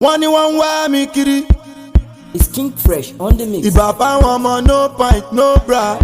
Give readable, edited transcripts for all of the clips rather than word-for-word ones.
wọ́n ní wọ́n ń wá mi kiri. It's King Fresh on the mix. Ìbà fáwọn ọmọ no pint no bra.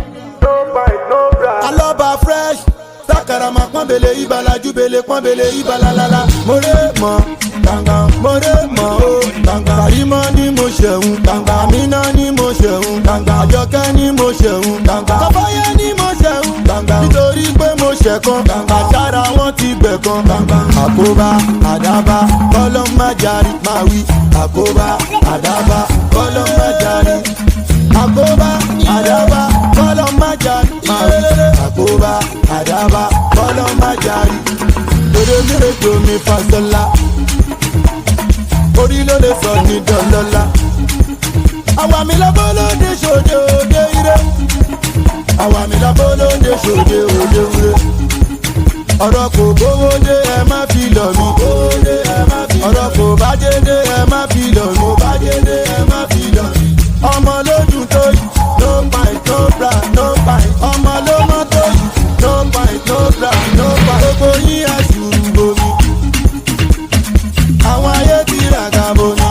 Alọ́ba fresh sakarama pọ́nbele ìbàlájú bele pọ́nbele ìbàlálálá. Mo ré mọ́ gbàngbà mo ré mọ́ o gbàngbà. Kàrímọ́ ni mo ṣẹ̀hún gbàngbà. Àmínà ni mo ṣẹ̀hún gbàngbà. Àjọkẹ́ ni mo ṣẹ̀hún gbàngbà. Kọ́fáyé ni mo ṣẹ̀hún gbàngbà. Nítorí pé mo ṣẹ̀kan gbàngbà. Àṣàrà wọn ti gbẹ̀kan gbàngbà. Àkóbá àdábá kọ́lọ́ má jarí máa wí. Àkóbá àdábá kọ́lọ́ má jarí. Àkóbá àdábá kọ́lọ́ má jarí máa wí. Àkóbá àdábá kọ́lọ́ má jarí. Èrè mèrè tó mi fasọ́lá. Orí ló lè sọ ní dọ́lọ́lá. Àwa mi lọ́bọ́ lóde ṣòde òde ire. Àwa mi lọ́bọ́ lóde ṣòde òde ire. Ọ̀rọ̀ kò gbówó dé ẹ má fi lọ̀ mí. Ọ̀rọ̀ kò bá dé dé ẹ má fi lọ̀ mí. Ọmọ lódùn tó yìí, no pint, no bra, no pint. Ọmọ ló mọ́ tó yìí, no pint, no bra, no pint. Gbogbo yín àṣùrù bomi. Àwọn ayé ti ràgà bomi.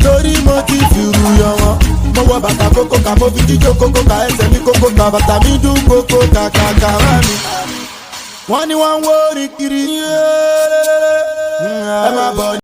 Torí mo ti fìrù yọ wọn. Mo wọ bàtà kókó ká mo fi jíjó kókó ká ẹsẹ̀ mi kókó ká bàtà mi dún kókó kàkàkà wá mi. Wọ́n ní wọ́n ń wó orin kiri. Ẹ má bọ̀.